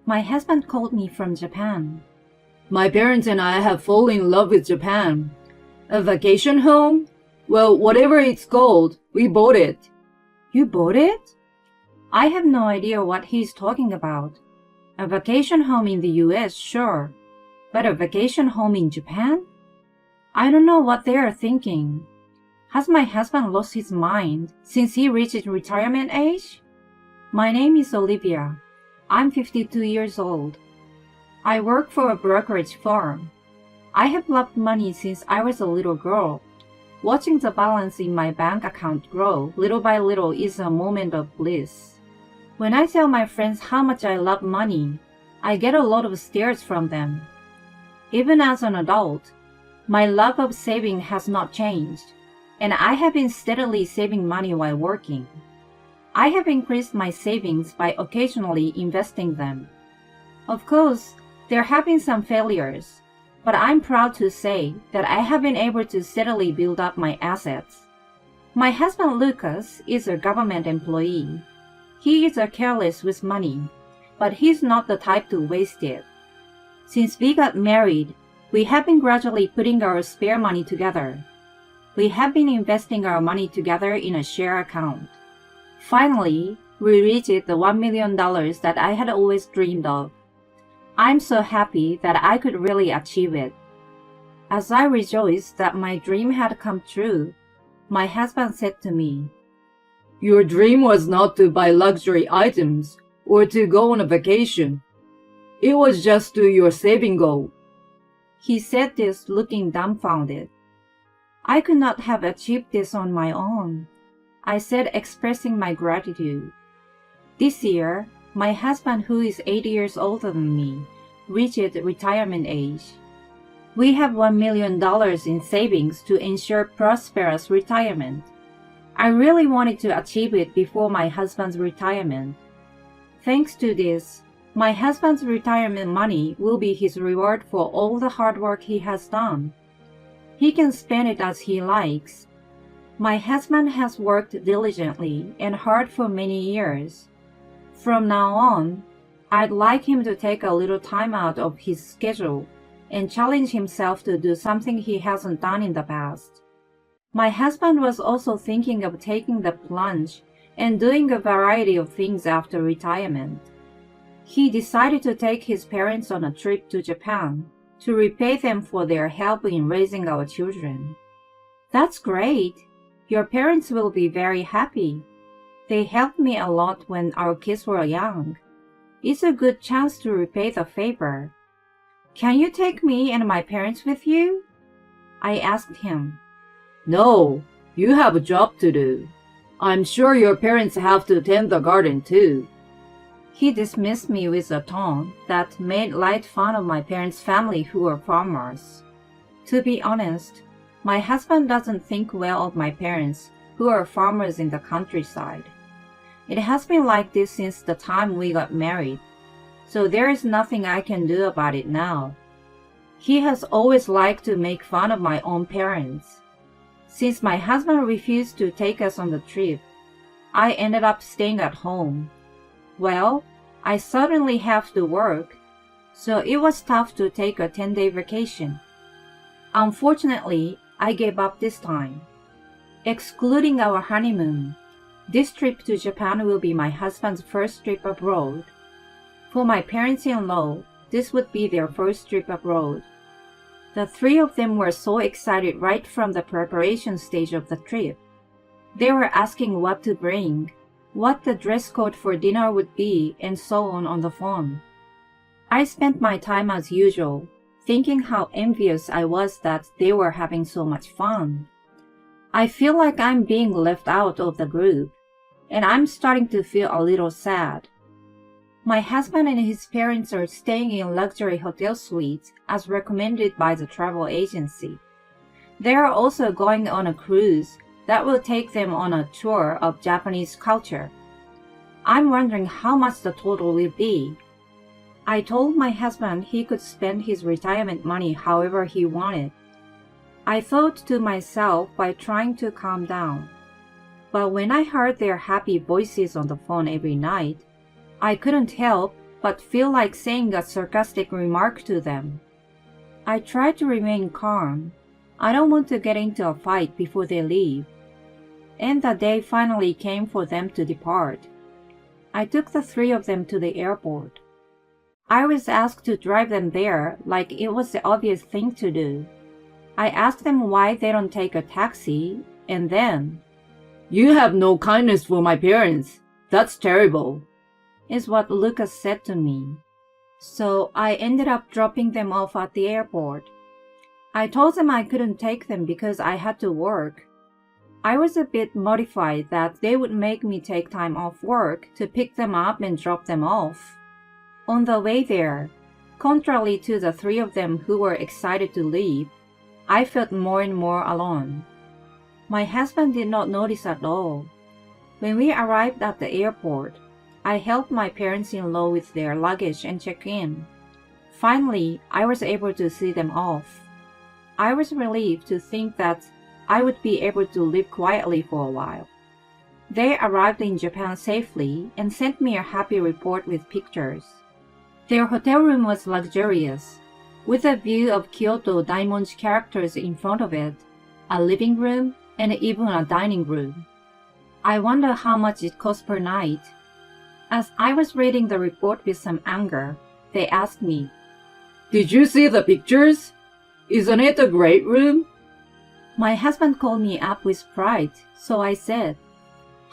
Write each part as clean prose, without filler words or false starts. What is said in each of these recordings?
My husband called me from Japan. My parents and I have fallen in love with Japan. A vacation home? Well, whatever it's called, we bought it. You bought it? I have no idea what he's talking about. A vacation home in the US, sure. But a vacation home in Japan? I don't know what they are thinking. Has my husband lost his mind since he reached retirement age? My name is Olivia. I'm 52 years old. I work for a brokerage firm. I have loved money since I was a little girl. Watching the balance in my bank account grow little by little is a moment of bliss. When I tell my friends how much I love money, I get a lot of stares from them. Even as an adult, my love of saving has not changed, and I have been steadily saving money while working. I have increased my savings by occasionally investing them. Of course, there have been some failures, but I'm proud to say that I have been able to steadily build up my assets. My husband Lucas is a government employee. He is careless with money, but he's not the type to waste it. Since we got married, we have been gradually putting our spare money together. We have been investing our money together in a share account. Finally, we reached the $1 million that I had always dreamed of. I'm so happy that I could really achieve it. As I rejoiced that my dream had come true, my husband said to me, Your dream was not to buy luxury items or to go on a vacation. It was just to your saving goal. He said this looking dumbfounded. I could not have achieved this on my own, I said, expressing my gratitude. This year, my husband, who is 8 years older than me, reached retirement age. We have $1 million in savings to ensure prosperous retirement. I really wanted to achieve it before my husband's retirement. Thanks to this, my husband's retirement money will be his reward for all the hard work he has done. He can spend it as he likes. My husband has worked diligently and hard for many years. From now on, I'd like him to take a little time out of his schedule and challenge himself to do something he hasn't done in the past. My husband was also thinking of taking the plunge and doing a variety of things after retirement. He decided to take his parents on a trip to Japan to repay them for their help in raising our children. That's great. Your parents will be very happy. They helped me a lot when our kids were young. It's a good chance to repay the favor. Can you take me and my parents with you? I asked him. No, you have a job to do. I'm sure your parents have to tend the garden too. He dismissed me with a tone that made light fun of my parents' family who are farmers. To be honest, my husband doesn't think well of my parents who are farmers in the countryside. It has been like this since the time we got married, so there is nothing I can do about it now. He has always liked to make fun of my own parents. Since my husband refused to take us on the trip, I ended up staying at home. Well, I suddenly have to work, so it was tough to take a 10-day vacation. Unfortunately, I gave up this time. Excluding our honeymoon, this trip to Japan will be my husband's first trip abroad. For my parents-in-law, this would be their first trip abroad. The three of them were so excited right from the preparation stage of the trip. They were asking what to bring, what the dress code for dinner would be, and so on the phone. I spent my time as usual, thinking how envious I was that they were having so much fun. I feel like I'm being left out of the group, and I'm starting to feel a little sad. My husband and his parents are staying in luxury hotel suites as recommended by the travel agency. They are also going on a cruise that will take them on a tour of Japanese culture. I'm wondering how much the total will be. I told my husband he could spend his retirement money however he wanted. I thought to myself by trying to calm down. But when I heard their happy voices on the phone every night, I couldn't help but feel like saying a sarcastic remark to them. I try to remain calm. I don't want to get into a fight before they leave. And the day finally came for them to depart. I took the three of them to the airport. I was asked to drive them there like it was the obvious thing to do. I asked them why they don't take a taxi, and then, "You have no kindness for my parents. That's terrible," is what Lucas said to me. So I ended up dropping them off at the airport. I told them I couldn't take them because I had to work. I was a bit mortified that they would make me take time off work to pick them up and drop them off. On the way there, contrary to the three of them who were excited to leave, I felt more and more alone. My husband did not notice at all. When we arrived at the airport, I helped my parents-in-law with their luggage and check in. Finally, I was able to see them off. I was relieved to think that I would be able to live quietly for a while. They arrived in Japan safely and sent me a happy report with pictures. Their hotel room was luxurious, with a view of Kyoto Daimonji characters in front of it, a living room, and even a dining room. I wonder how much it cost per night. As I was reading the report with some anger, they asked me, "Did you see the pictures? Isn't it a great room?" My husband called me up with pride, so I said,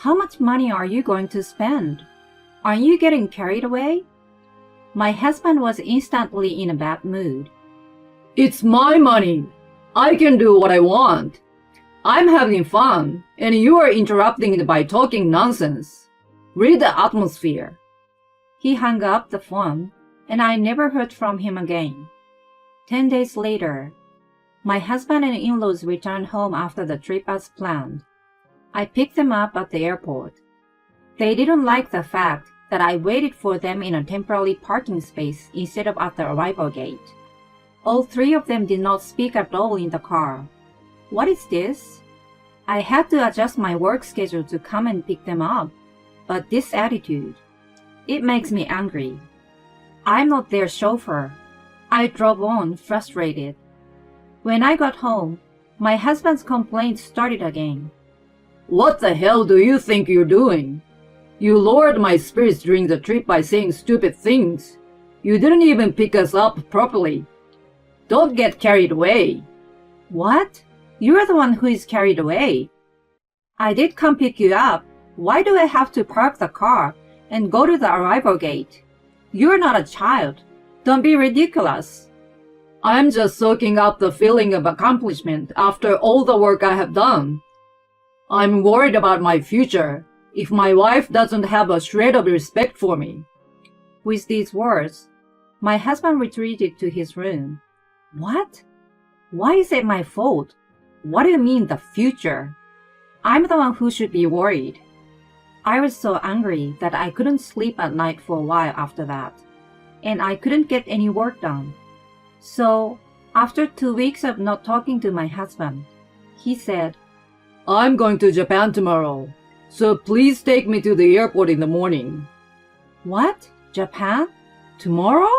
"How much money are you going to spend? Are you getting carried away?" My husband was instantly in a bad mood. "It's my money. I can do what I want. I'm having fun, and you are interrupting it by talking nonsense. Read the atmosphere." He hung up the phone, and I never heard from him again. 10 days later, my husband and in-laws returned home after the trip as planned. I picked them up at the airport. They didn't like the fact that I waited for them in a temporary parking space instead of at the arrival gate. All three of them did not speak at all in the car. What is this? I had to adjust my work schedule to come and pick them up, but this attitude, it makes me angry. I'm not their chauffeur. I drove on, frustrated. When I got home, my husband's complaints started again. "What the hell do you think you're doing? You lowered my spirits during the trip by saying stupid things. You didn't even pick us up properly. Don't get carried away." What? You're the one who is carried away. I did come pick you up. Why do I have to park the car and go to the arrival gate? You're not a child. Don't be ridiculous. I'm just soaking up the feeling of accomplishment after all the work I have done. I'm worried about my future if my wife doesn't have a shred of respect for me. With these words, my husband retreated to his room. What? Why is it my fault? What do you mean, the future? I'm the one who should be worried. I was so angry that I couldn't sleep at night for a while after that, and I couldn't get any work done. So, after 2 weeks of not talking to my husband, he said, "I'm going to Japan tomorrow, so please take me to the airport in the morning." What? Japan? Tomorrow?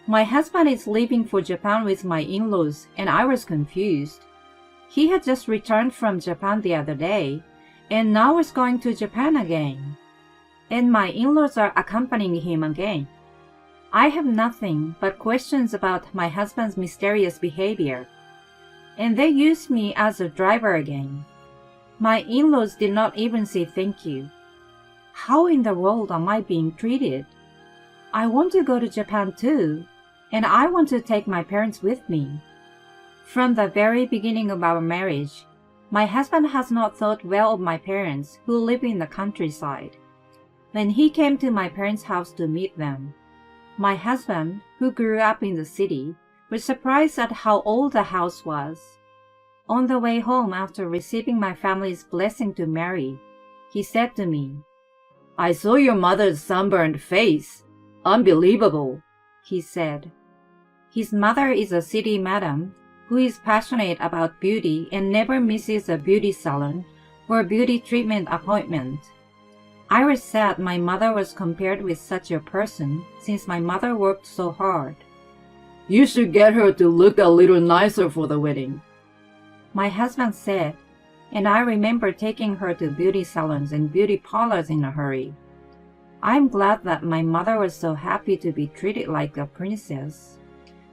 My husband is leaving for Japan with my in-laws, and I was confused. He had just returned from Japan the other day, and now is going to Japan again. And my in-laws are accompanying him again. I have nothing but questions about my husband's mysterious behavior. And they used me as a driver again. My in-laws did not even say thank you. How in the world am I being treated? I want to go to Japan too, and I want to take my parents with me. From the very beginning of our marriage, my husband has not thought well of my parents who live in the countryside. When he came to my parents' house to meet them, my husband, who grew up in the city, was surprised at how old the house was. On the way home after receiving my family's blessing to marry, he said to me, "I saw your mother's sunburned face. Unbelievable," he said. His mother is a city madam who is passionate about beauty and never misses a beauty salon or beauty treatment appointment. Iris said my mother was compared with such a person since my mother worked so hard. You should get her to look a little nicer for the wedding. My husband said, and I remember taking her to beauty salons and beauty parlors in a hurry. I'm glad that my mother was so happy to be treated like a princess.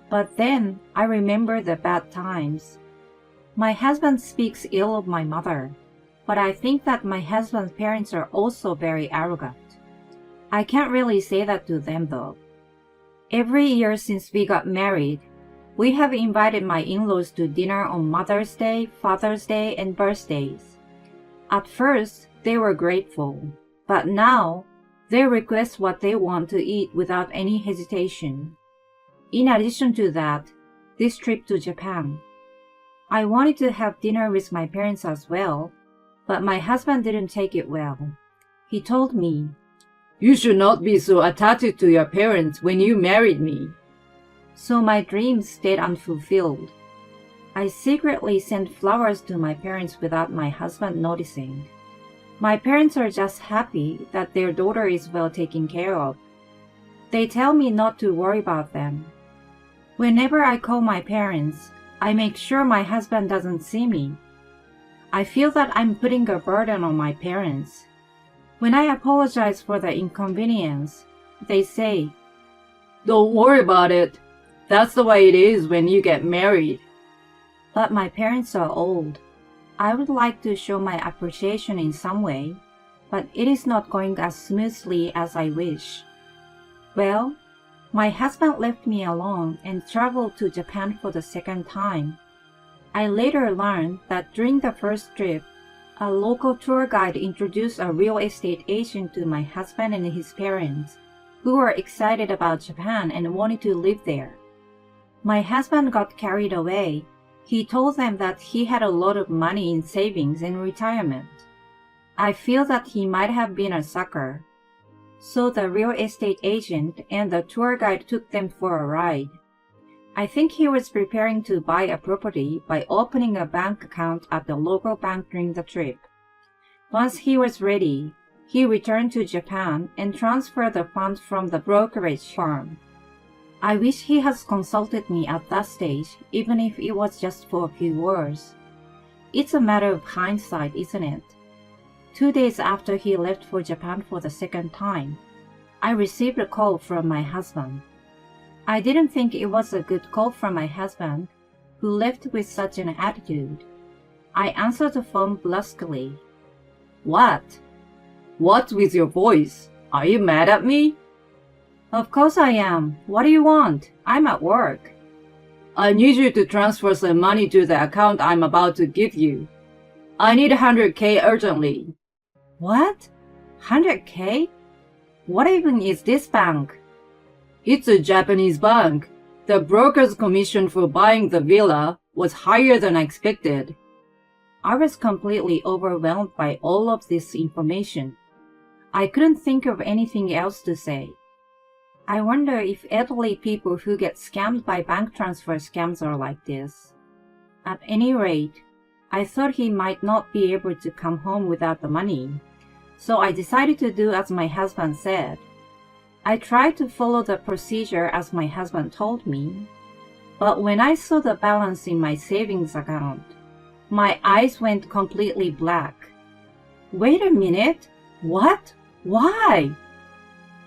But then I remember the bad times. My husband speaks ill of my mother, but I think that my husband's parents are also very arrogant. I can't really say that to them though. Every year since we got married, we have invited my in-laws to dinner on Mother's Day, Father's Day, and birthdays. At first, they were grateful, but now they request what they want to eat without any hesitation. In addition to that, this trip to Japan. I wanted to have dinner with my parents as well, but my husband didn't take it well. He told me, You should not be so attached to your parents when you married me. So my dreams stayed unfulfilled. I secretly sent flowers to my parents without my husband noticing. My parents are just happy that their daughter is well taken care of. They tell me not to worry about them. Whenever I call my parents, I make sure my husband doesn't see me. I feel that I'm putting a burden on my parents. When I apologize for the inconvenience, they say, Don't worry about it. That's the way it is when you get married. But my parents are old. I would like to show my appreciation in some way, but it is not going as smoothly as I wish. Well, my husband left me alone and traveled to Japan for the second time. I later learned that during the first trip, a local tour guide introduced a real estate agent to my husband and his parents, who were excited about Japan and wanted to live there. My husband got carried away. He told them that he had a lot of money in savings and retirement. I feel that he might have been a sucker. So the real estate agent and the tour guide took them for a ride. I think he was preparing to buy a property by opening a bank account at the local bank during the trip. Once he was ready, he returned to Japan and transferred the funds from the brokerage firm. I wish he has consulted me at that stage, even if it was just for a few words. It's a matter of hindsight, isn't it? 2 days after he left for Japan for the second time, I received a call from my husband. I didn't think it was a good call from my husband, who left with such an attitude. I answered the phone brusquely. What? What's with your voice? Are you mad at me? Of course I am. What do you want? I'm at work. I need you to transfer some money to the account I'm about to give you. I need 100K urgently. What? 100K? What even is this bank? It's a Japanese bank. The broker's commission for buying the villa was higher than I expected. I was completely overwhelmed by all of this information. I couldn't think of anything else to say. I wonder if elderly people who get scammed by bank transfer scams are like this. At any rate, I thought he might not be able to come home without the money, so I decided to do as my husband said. I tried to follow the procedure as my husband told me, but when I saw the balance in my savings account, my eyes went completely black. Wait a minute! What? Why?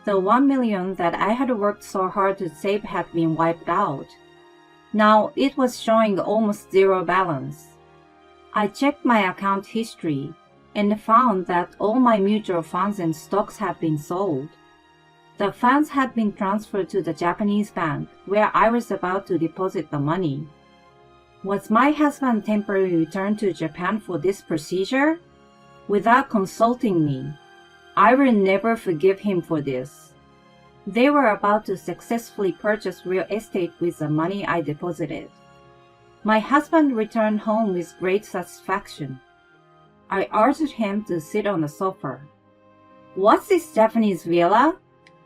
The 1 million that I had worked so hard to save had been wiped out. Now it was showing almost zero balance. I checked my account history and found that all my mutual funds and stocks had been sold. The funds had been transferred to the Japanese bank where I was about to deposit the money. Was my husband temporarily returned to Japan for this procedure? Without consulting me, I will never forgive him for this. They were about to successfully purchase real estate with the money I deposited. My husband returned home with great satisfaction. I urged him to sit on the sofa. What's this Japanese villa?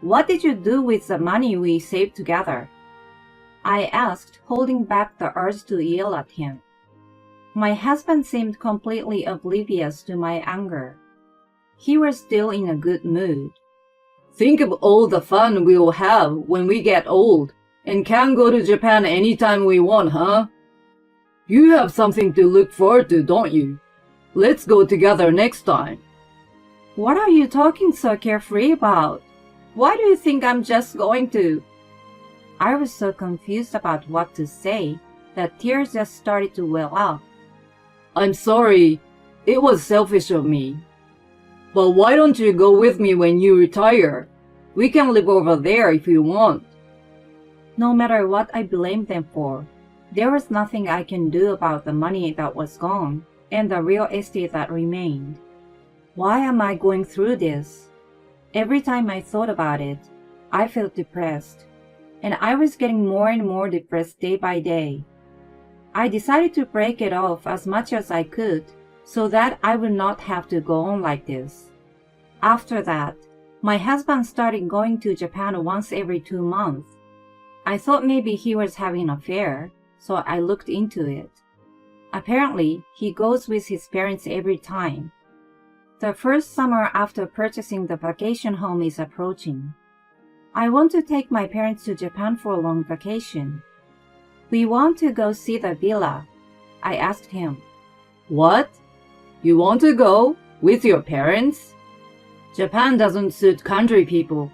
What did you do with the money we saved together? I asked, holding back the urge to yell at him. My husband seemed completely oblivious to my anger. He was still in a good mood. Think of all the fun we'll have when we get old and can go to Japan anytime we want, huh? You have something to look forward to, don't you? Let's go together next time. What are you talking so carefree about? Why do you think I'm just going to? I was so confused about what to say that tears just started to well up. I'm sorry. It was selfish of me. But why don't you go with me when you retire? We can live over there if you want. No matter what I blamed them for, there was nothing I can do about the money that was gone and the real estate that remained. Why am I going through this? Every time I thought about it, I felt depressed, and I was getting more and more depressed day by day. I decided to break it off as much as I could so that I would not have to go on like this. After that, my husband started going to Japan once every 2 months. I thought maybe he was having an affair, so I looked into it. Apparently, he goes with his parents every time. The first summer after purchasing the vacation home is approaching. I want to take my parents to Japan for a long vacation. We want to go see the villa. I asked him. What? You want to go? With your parents? Japan doesn't suit country people.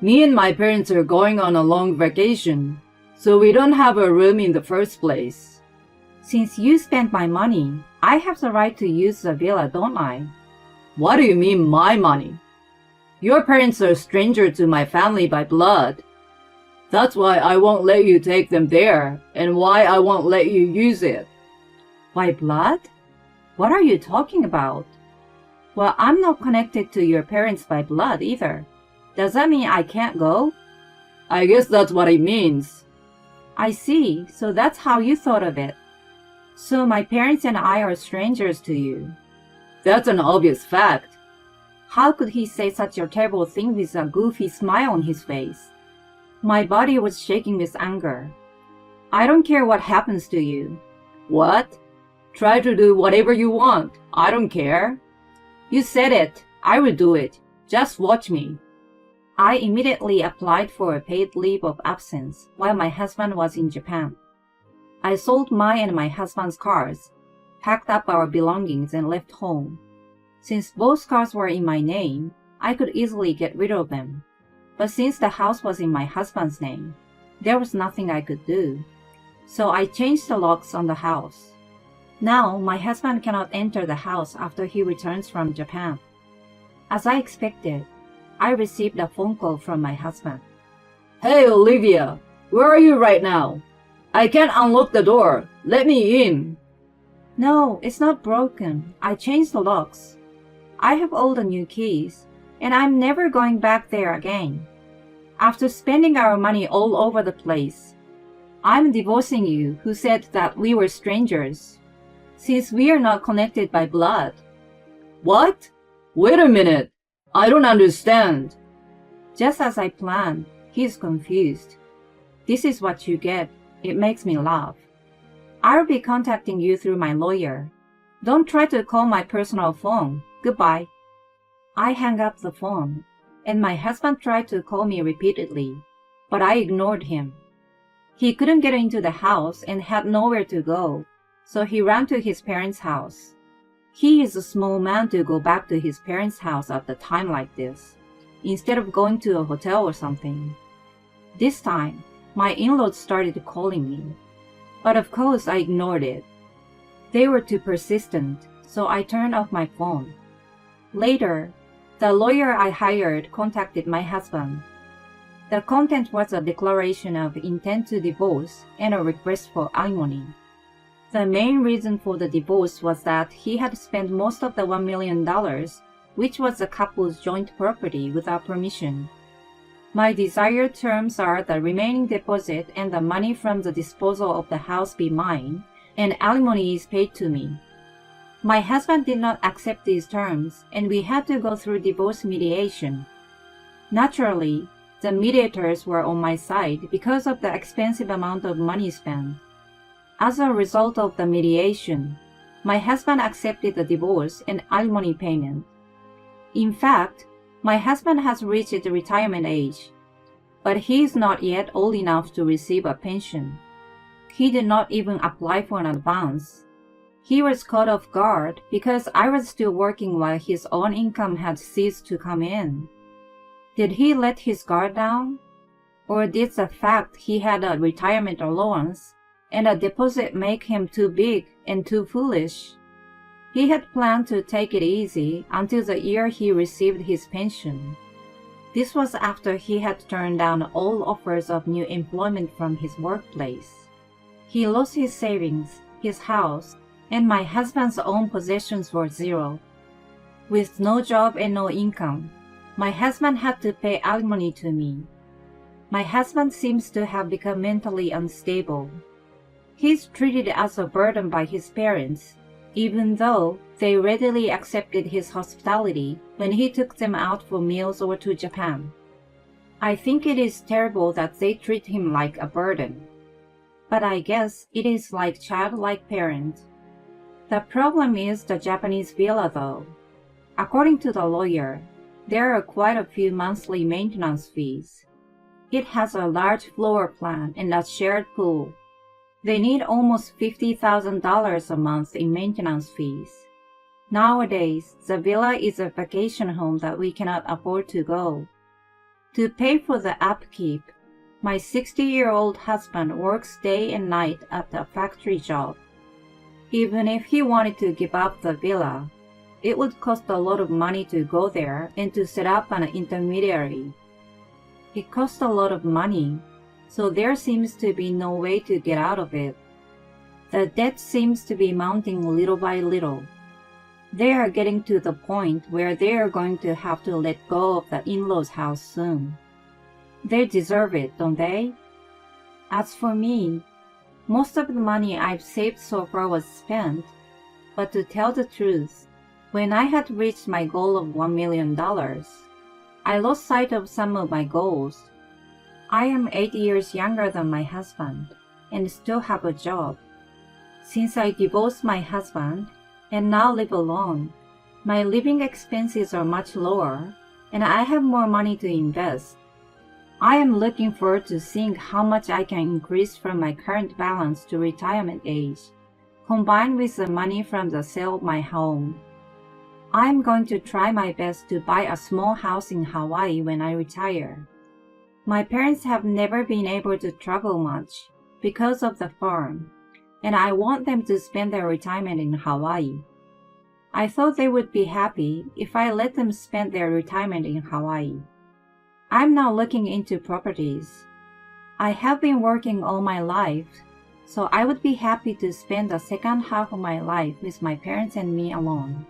Me and my parents are going on a long vacation, so we don't have a room in the first place. Since you spent my money, I have the right to use the villa, don't I? What do you mean, my money? Your parents are stranger to my family by blood. That's why I won't let you take them there, and why I won't let you use it. By blood? What are you talking about? Well, I'm not connected to your parents by blood either. Does that mean I can't go? I guess that's what it means. I see, so that's how you thought of it. So my parents and I are strangers to you. That's an obvious fact. How could he say such a terrible thing with a goofy smile on his face? My body was shaking with anger. I don't care what happens to you. What? Try to do whatever you want. I don't care. You said it. I will do it. Just watch me. I immediately applied for a paid leave of absence while my husband was in Japan. I sold my and my husband's cars, packed up our belongings, and left home. Since both cars were in my name, I could easily get rid of them. But since the house was in my husband's name, there was nothing I could do. So I changed the locks on the house. Now my husband cannot enter the house after he returns from Japan. As I expected, I received a phone call from my husband. Hey, Olivia, where are you right now? I can't unlock the door. Let me in. No, it's not broken. I changed the locks. I have all the new keys, and I'm never going back there again. After spending our money all over the place, I'm divorcing you who said that we were strangers, since we are not connected by blood. What? Wait a minute. I don't understand. Just as I planned, he's confused. This is what you get. It makes me laugh. I'll be contacting you through my lawyer. Don't try to call my personal phone. Goodbye. I hung up the phone, and my husband tried to call me repeatedly, but I ignored him. He couldn't get into the house and had nowhere to go, so he ran to his parents' house. He is a small man to go back to his parents' house at a time like this, instead of going to a hotel or something. This time, my in-laws started calling me, but of course I ignored it. They were too persistent, so I turned off my phone. Later, the lawyer I hired contacted my husband. The content was a declaration of intent to divorce and a request for alimony. The main reason for the divorce was that he had spent most of the $1 million, which was the couple's joint property, without permission. My desired terms are the remaining deposit and the money from the disposal of the house be mine, and alimony is paid to me. My husband did not accept these terms, and we had to go through divorce mediation. Naturally, the mediators were on my side because of the expensive amount of money spent. As a result of the mediation, my husband accepted the divorce and alimony payment. In fact, my husband has reached the retirement age, but he is not yet old enough to receive a pension. He did not even apply for an advance. He was caught off guard because I was still working while his own income had ceased to come in. Did he let his guard down? Or did the fact he had a retirement allowance and a deposit make him too big and too foolish? He had planned to take it easy until the year he received his pension. This was after he had turned down all offers of new employment from his workplace. He lost his savings, his house, and my husband's own possessions were zero. With no job and no income, my husband had to pay alimony to me. My husband seems to have become mentally unstable. He's treated as a burden by his parents, even though they readily accepted his hospitality when he took them out for meals or to Japan. I think it is terrible that they treat him like a burden. But I guess it is like childlike parent. The problem is the Japanese villa though. According to the lawyer, there are quite a few monthly maintenance fees. It has a large floor plan and a shared pool. They need almost $50,000 a month in maintenance fees. Nowadays, the villa is a vacation home that we cannot afford to go. To pay for the upkeep, my 60-year-old husband works day and night at a factory job. Even if he wanted to give up the villa, it would cost a lot of money to go there and to set up an intermediary. It costs a lot of money, so there seems to be no way to get out of it. The debt seems to be mounting little by little. They are getting to the point where they are going to have to let go of the in-laws' house soon. They deserve it, don't they? As for me, most of the money I've saved so far was spent, but to tell the truth, when I had reached my goal of $1 million, I lost sight of some of my goals. I am 8 years younger than my husband and still have a job. Since I divorced my husband and now live alone, my living expenses are much lower and I have more money to invest. I am looking forward to seeing how much I can increase from my current balance to retirement age, combined with the money from the sale of my home. I am going to try my best to buy a small house in Hawaii when I retire. My parents have never been able to travel much because of the farm, and I want them to spend their retirement in Hawaii. I thought they would be happy if I let them spend their retirement in Hawaii. I'm now looking into properties. I have been working all my life, so I would be happy to spend the second half of my life with my parents and me alone.